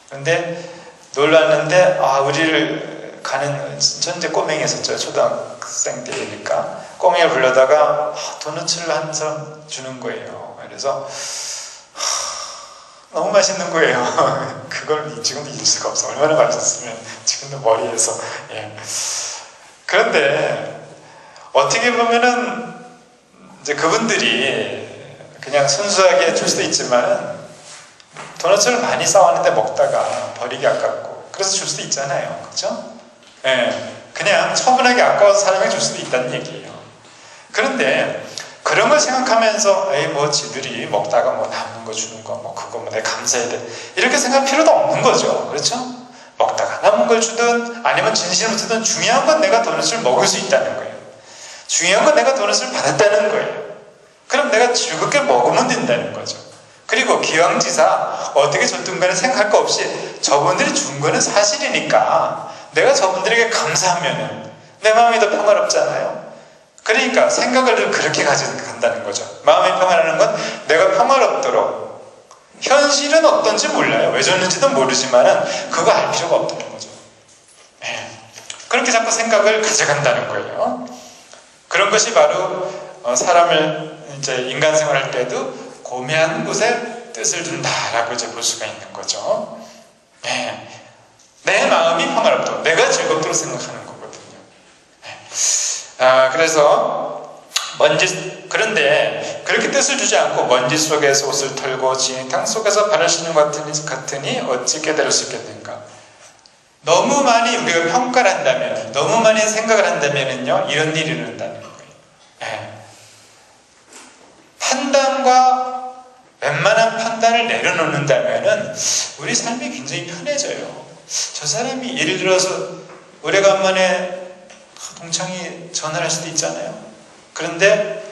그런데 놀러 왔는데 우리를 가는, 전 이제 꼬맹이였었죠. 초등학생 때니까. 꼬맹이를 불러다가 도넛을 한 사람 주는 거예요. 그래서 너무 맛있는 거예요. 그걸 지금도 잊을 수가 없어. 얼마나 맛있었으면 지금도 머리에서. 예. 그런데 어떻게 보면은 이제 그분들이 그냥 순수하게 줄 수도 있지만 도넛을 많이 싸왔는데 먹다가 버리기 아깝고 그래서 줄 수도 있잖아요. 그렇죠? 예. 그냥 처분하기 아까워서 사람에게 줄 수도 있다는 얘기예요. 그런데 그런 걸 생각하면서 에이 뭐 지들이 먹다가 뭐 남는 거 주는 거 뭐 그거 뭐 내가 감사해야 돼 이렇게 생각할 필요도 없는 거죠. 그렇죠? 먹다가 남은 걸 주든 아니면 진심으로 주든 중요한 건 내가 도넛을 먹을 수 있다는 거예요. 중요한 건 내가 도넛을 받았다는 거예요. 그럼 내가 즐겁게 먹으면 된다는 거죠. 그리고 기왕지사 어떻게 저든 간에 생각할 거 없이 저분들이 준 거는 사실이니까 내가 저분들에게 감사하면 내 마음이 더 평화롭잖아요. 그러니까 생각을 그렇게 가져간다는 거죠. 마음이 평안하는 건 내가 평화롭도록 현실은 어떤지 몰라요. 왜 줬는지도 모르지만은 그거 알 필요가 없다는 거죠. 네. 그렇게 자꾸 생각을 가져간다는 거예요. 그런 것이 바로 사람을 이제 인간 생활할 때도 고매한 곳에 뜻을 둔다라고 이제 볼 수가 있는 거죠. 네. 내 마음이 평화롭도록 내가 즐겁도록 생각하는 거거든요. 네. 그래서 그런데 그렇게 뜻을 주지 않고 먼지 속에서 옷을 털고 진흙탕 속에서 발을 씻는 것 같으니 어찌 깨달을 수 있겠는가. 너무 많이 우리가 평가를 한다면, 너무 많이 생각을 한다면요 이런 일이 일어난다는 거예요. 네. 판단과 웬만한 판단을 내려놓는다면은 우리 삶이 굉장히 편해져요. 저 사람이 예를 들어서 오래간만에 동창이 전화를 할 수도 있잖아요. 그런데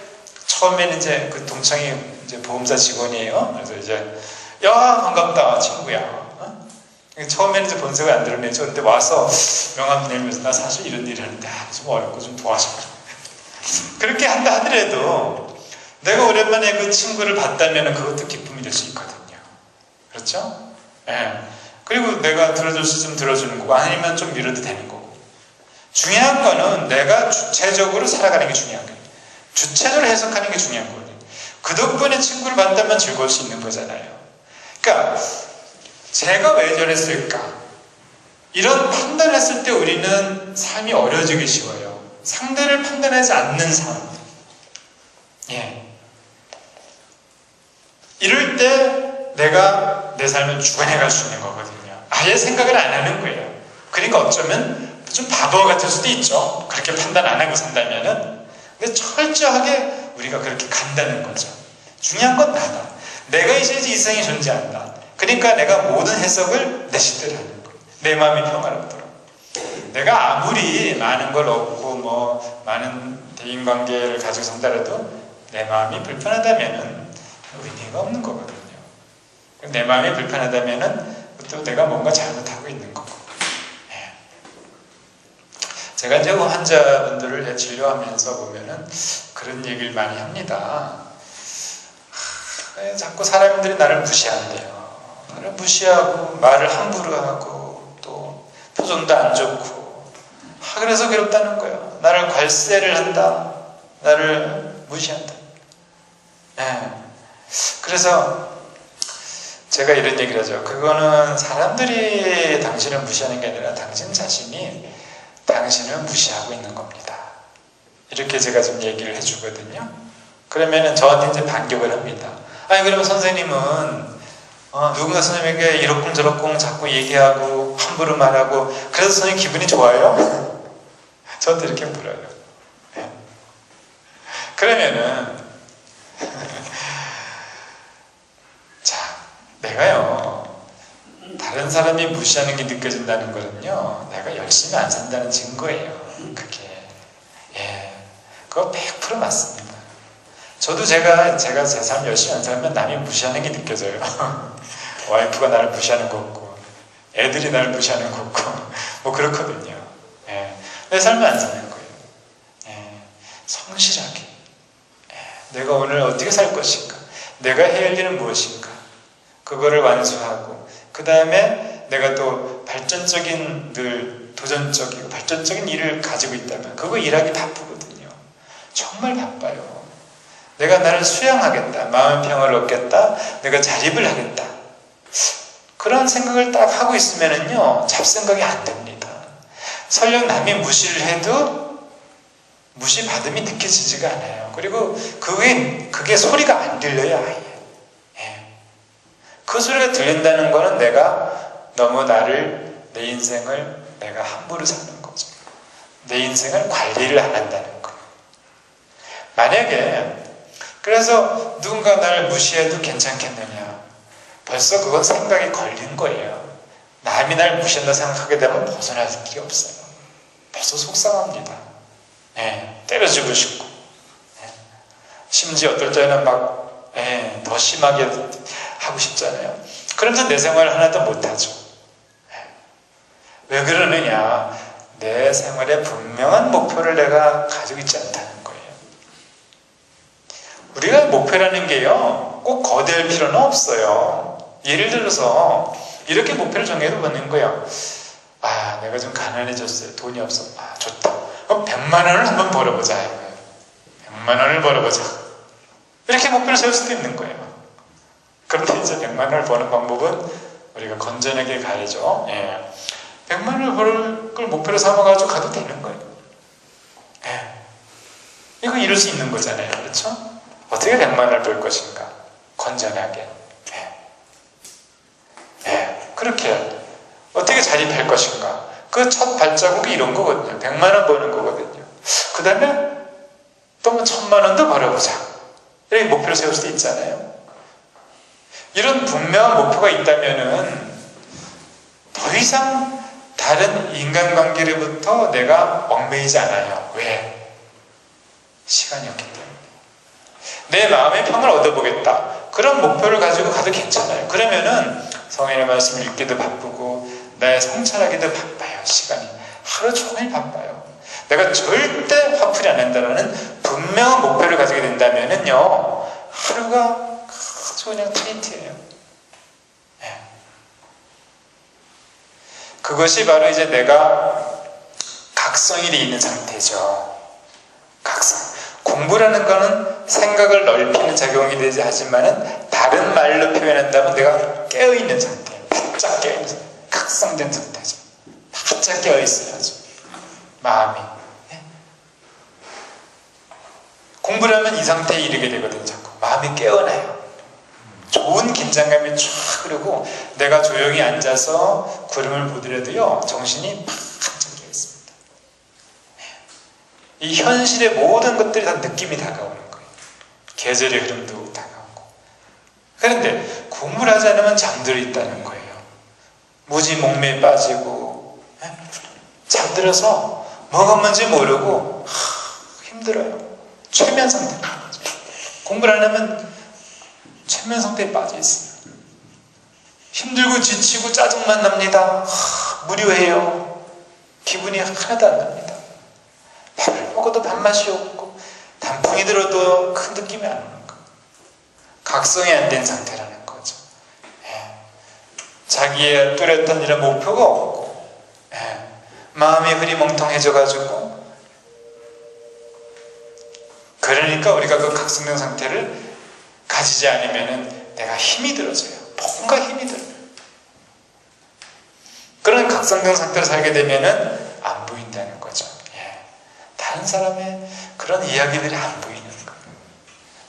처음에는 이제 그 동창이 이제 보험사 직원이에요. 그래서 이제 야 반갑다 친구야. 어? 처음에는 이제 본색을 안 드러내죠. 근데 와서 명함 내밀면서 나 사실 이런 일을 하는데 좀 어렵고 좀 도와줘. 그렇게 한다 하더라도 내가 오랜만에 그 친구를 봤다면 그것도 기쁨이 될 수 있거든요. 그렇죠? 예. 그리고 내가 들어줄 수 있으면 들어주는 거고 아니면 좀 미뤄도 되는 거고. 중요한 거는 내가 주체적으로 살아가는 게 중요한 거예요. 주체적으로 해석하는 게 중요한 거예요. 그 덕분에 친구를 만나면 즐거울 수 있는 거잖아요. 그러니까 제가 왜 저랬을까? 이런 판단을 했을 때 우리는 삶이 어려워지기 쉬워요. 상대를 판단하지 않는 삶. 예. 이럴 때 내가 내 삶을 주관해 갈 수 있는 거거든요. 아예 생각을 안 하는 거예요. 그러니까 어쩌면 좀 바보 같을 수도 있죠. 그렇게 판단 안 하고 산다면은. 근데 철저하게 우리가 그렇게 간다는 거죠. 중요한 건 나다. 내가 이제 이 세상에 존재한다. 그러니까 내가 모든 해석을 내 식대로 하는 거예요. 내 마음이 평화롭도록. 내가 아무리 많은 걸 얻고 뭐 많은 대인관계를 가지고 산다라도 내 마음이 불편하다면은 의미가 없는 거거든요. 내 마음이 불편하다면은 또 내가 뭔가 잘못하고 있는 거고. 예. 제가 이제 환자분들을 진료하면서 보면은 그런 얘기를 많이 합니다. 자꾸 사람들이 나를 무시한대요. 나를 무시하고 말을 함부로 하고 또 표정도 안 좋고 그래서 괴롭다는 거예요. 나를 괄세를 한다. 나를 무시한다. 예. 그래서 제가 이런 얘기를 하죠. 그거는 사람들이 당신을 무시하는 게 아니라 당신 자신이 당신을 무시하고 있는 겁니다. 이렇게 제가 좀 얘기를 해주거든요. 그러면은 저한테 이제 반격을 합니다. 아니 그러면 선생님은 누군가 선생님에게 이렇군 저렇군 자꾸 얘기하고 함부로 말하고 그래서 선생님 기분이 좋아요? 저한테 이렇게 물어요. 네. 그러면은 자, 내가요 다른 사람이 무시하는 게 느껴진다는 거는요 내가 열심히 안 산다는 증거예요. 그게 그거 100% 맞습니다. 저도 제가 제 삶 열심히 안 살면 남이 무시하는 게 느껴져요. 와이프가 나를 무시하는 거 없고 애들이 나를 무시하는 거 없고 뭐 그렇거든요. 내 삶을 안 사는 거예요. 성실하게 내가 오늘 어떻게 살 것인가, 내가 해야 할 일은 무엇인가, 그거를 완수하고 그 다음에 내가 또 발전적인 늘 도전적이고 발전적인 일을 가지고 있다면 그거 일하기 바쁘거든요. 정말 바빠요. 내가 나를 수양하겠다, 마음의 평화를 얻겠다, 내가 자립을 하겠다, 그런 생각을 딱 하고 있으면은요 잡생각이 안 됩니다. 설령 남이 무시를 해도 무시받음이 느껴지지가 않아요. 그리고 그게 소리가 안 들려요. 아예. 그 소리가 들린다는 거는 내가 너무 내 인생을 내가 함부로 사는 거죠. 내 인생을 관리를 안 한다는 거예요. 만약에 그래서 누군가 나를 무시해도 괜찮겠느냐, 벌써 그건 생각이 걸린 거예요. 남이 날 무시한다 생각하게 되면 벗어날 길이 없어요. 벌써 속상합니다. 때려주고 싶고, 심지어 어떨 때는 막 더 심하게 하고 싶잖아요. 그러면서 내 생활을 하나도 못하죠. 왜 그러느냐, 내 생활에 분명한 목표를 내가 가지고 있지 않다는 거예요. 우리가 목표라는 게요 꼭 거대할 필요는 없어요. 예를 들어서 이렇게 목표를 정해도 보는 거예요. 내가 좀 가난해졌어요. 돈이 없어. 좋다. 그럼 100만 원을 한번 벌어보자 이거예요. 100만 원을 벌어보자. 이렇게 목표를 세울 수도 있는 거예요. 그런데 이제 100만 원을 버는 방법은 우리가 건전하게 가야죠. 100만 원을 벌 걸 목표로 삼아가지고 가도 되는 거예요. 이거 이룰 수 있는 거잖아요. 그렇죠? 어떻게 100만 원을 벌 것인가? 건전하게. 그렇게 어떻게 자립할 것인가? 그 첫 발자국이 이런 거거든요. 100만 원 버는 거거든요. 그 다음에 또 1000만 원도 벌어보자. 이렇게 목표를 세울 수도 있잖아요. 이런 분명한 목표가 있다면은 더 이상 다른 인간관계로부터 내가 얽매이지 않아요. 왜? 시간이 없기 때문에. 내 마음의 평을 얻어보겠다. 그런 목표를 가지고 가도 괜찮아요. 그러면은 성인의 말씀을 읽기도 바쁘고 나의 성찰하기도 바빠요. 시간이 하루 종일 바빠요. 내가 절대 화풀이 안 한다는 분명한 목표를 가지게 된다면은요 하루가 아주 그냥 타이트해요. 그것이 바로 이제 내가 각성이 돼 있는 상태죠. 각성. 공부라는 거는 생각을 넓히는 작용이 되지 하지만은 다른 말로 표현한다면 내가 깨어있는 상태예요. 바짝 깨어있는 상태. 각성된 상태죠. 바짝 깨어있어야죠. 마음이. 공부를 하면 이 상태에 이르게 되거든요. 자꾸 마음이 깨어나요. 좋은 긴장감이 쫙 흐르고 내가 조용히 앉아서 구름을 보더라도요 정신이 바짝 깨어있습니다. 이 현실의 모든 것들이 다 느낌이 다가오는 거예요. 계절의 흐름도 다가오고. 그런데 공부를 하지 않으면 잠들어 있다는 거예요. 무지 목매에 빠지고 잠들어서 뭐가 뭔지 모르고 힘들어요. 최면 상태인 거죠. 공부를 안 하면 최면 상태에 빠져 있어요. 힘들고 지치고 짜증만 납니다. 무료해요. 기분이 하나도 안 납니다. 밥을 먹어도 밥맛이 없고 단풍이 들어도 큰 느낌이 안 오는 거예요. 각성이 안 된 상태라는 거죠. 자기의 뚜렷한 이런 목표가 없고 마음이 흐리멍텅해져가지고 그러니까 우리가 그 각성된 상태를 가지지 않으면 내가 힘이 들어져요. 뭔가 힘이 들어요. 그런 각성된 상태로 살게 되면은 안 보인다는 거죠. 다른 사람의 그런 이야기들이 안 보이는 거예요.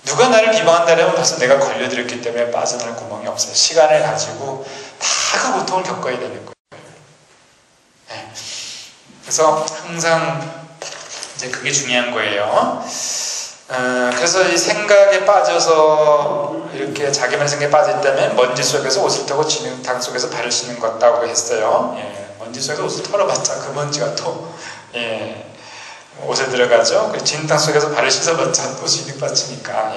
누가 나를 비방한다면 벌써 내가 걸려들었기 때문에 빠져나갈 구멍이 없어요. 시간을 가지고 다 그 고통을 겪어야 되는 거예요. 그래서 항상 이제 그게 중요한 거예요. 그래서 이 생각에 빠져서 이렇게 자기만 생각에 빠져있다면 먼지 속에서 옷을 털고 진흙탕 속에서 발을 씻는 것 같다고 했어요. 먼지 속에서 옷을 털어봤자 그 먼지가 또 옷에 들어가죠. 진흙탕 속에서 발을 씻어봤자 또 진흙 받치니까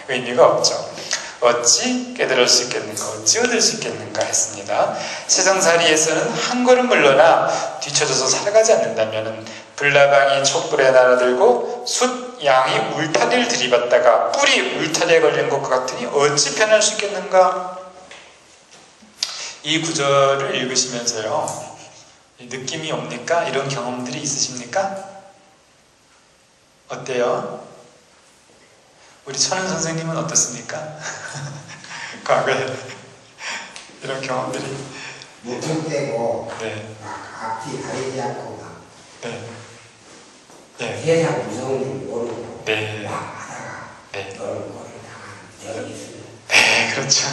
의미가 없죠. 어찌 깨달을 수 있겠는가, 어찌 얻을 수 있겠는가 했습니다. 세상살이에서는 한 걸음 물러나 뒤쳐져서 살아가지 않는다면 불나방이 촛불에 날아들고 숫 양이 울타리를 들이받다가 뿔이 울타리에 걸린 것 같으니 어찌 변할 수 있겠는가. 이 구절을 읽으시면서요 느낌이 옵니까? 이런 경험들이 있으십니까? 어때요? 우리 천은 선생님은 어떻습니까? 과거에 이런 경험들이. 무턱대고 네, 막 앞뒤 가리지 않고 막 네, 네, 세상 무서운 줄 모르고 네, 막 하다가 네, 너를 거를 당한 적이 있습니다. 네, 그렇죠.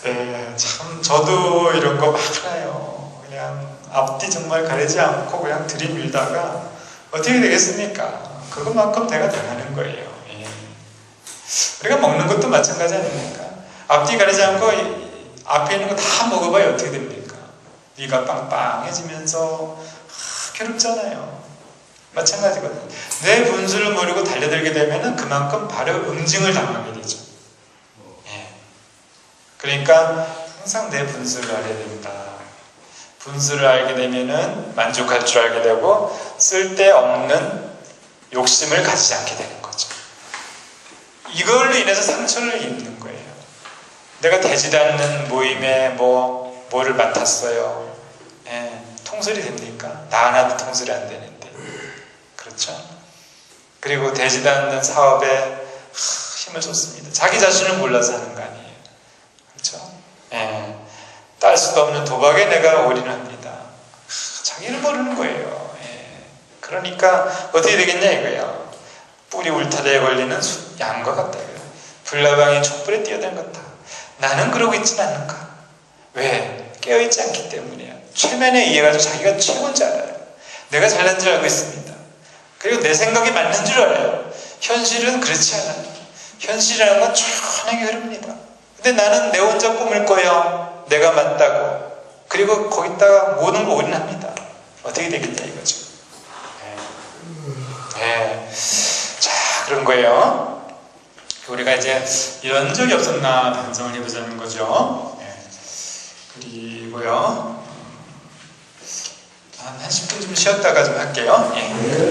네, 참 저도 이런 거 많아요. 그냥 앞뒤 정말 가리지 않고 그냥 들이밀다가 어떻게 되겠습니까? 그것만큼 내가 당하는 거예요. 예. 우리가 먹는 것도 마찬가지 아닙니까? 앞뒤 가리지 않고 앞에 있는 거 다 먹어봐야 어떻게 됩니까? 위가 빵빵해지면서 괴롭잖아요. 마찬가지거든요. 내 분수를 모르고 달려들게 되면 그만큼 바로 응징을 당하게 되죠. 예. 그러니까 항상 내 분수를 알아야 된다. 분수를 알게 되면은 만족할 줄 알게 되고 쓸데없는 욕심을 가지지 않게 되는 거죠. 이걸로 인해서 상처를 입는 거예요. 내가 되지도 않는 모임에 뭐를 맡았어요. 예, 통솔이 됩니까? 나 하나도 통솔이 안 되는데. 그렇죠? 그리고 되지도 않는 사업에 힘을 쏟습니다. 자기 자신을 몰라서 하는 거 아니에요. 그렇죠? 예, 딸 수도 없는 도박에 내가 올인합니다. 자기를 모르는 거예요. 예, 그러니까 어떻게 되겠냐 이거예요. 뿌리 울타리에 걸리는 양과 같다. 불나방이 촛불에 뛰어드는 것 같다. 나는 그러고 있지는 않는가? 왜? 깨어있지 않기 때문이야. 최면에 의해가지고 자기가 최고인 줄 알아요. 내가 잘난 줄 알고 있습니다. 그리고 내 생각이 맞는 줄 알아요. 현실은 그렇지 않아요. 현실이라는 건 천하게 흐릅니다. 근데 나는 내 혼자 꿈을 꿔요. 내가 맞다고. 그리고 거기다가 모든 거 올인합니다. 어떻게 되겠냐 이거죠. 네. 자, 그런 거예요. 우리가 이제 이런 적이 없었나 반성을 해보자는 거죠. 네. 그리고요, 한 10분 좀 쉬었다가 좀 할게요. 예.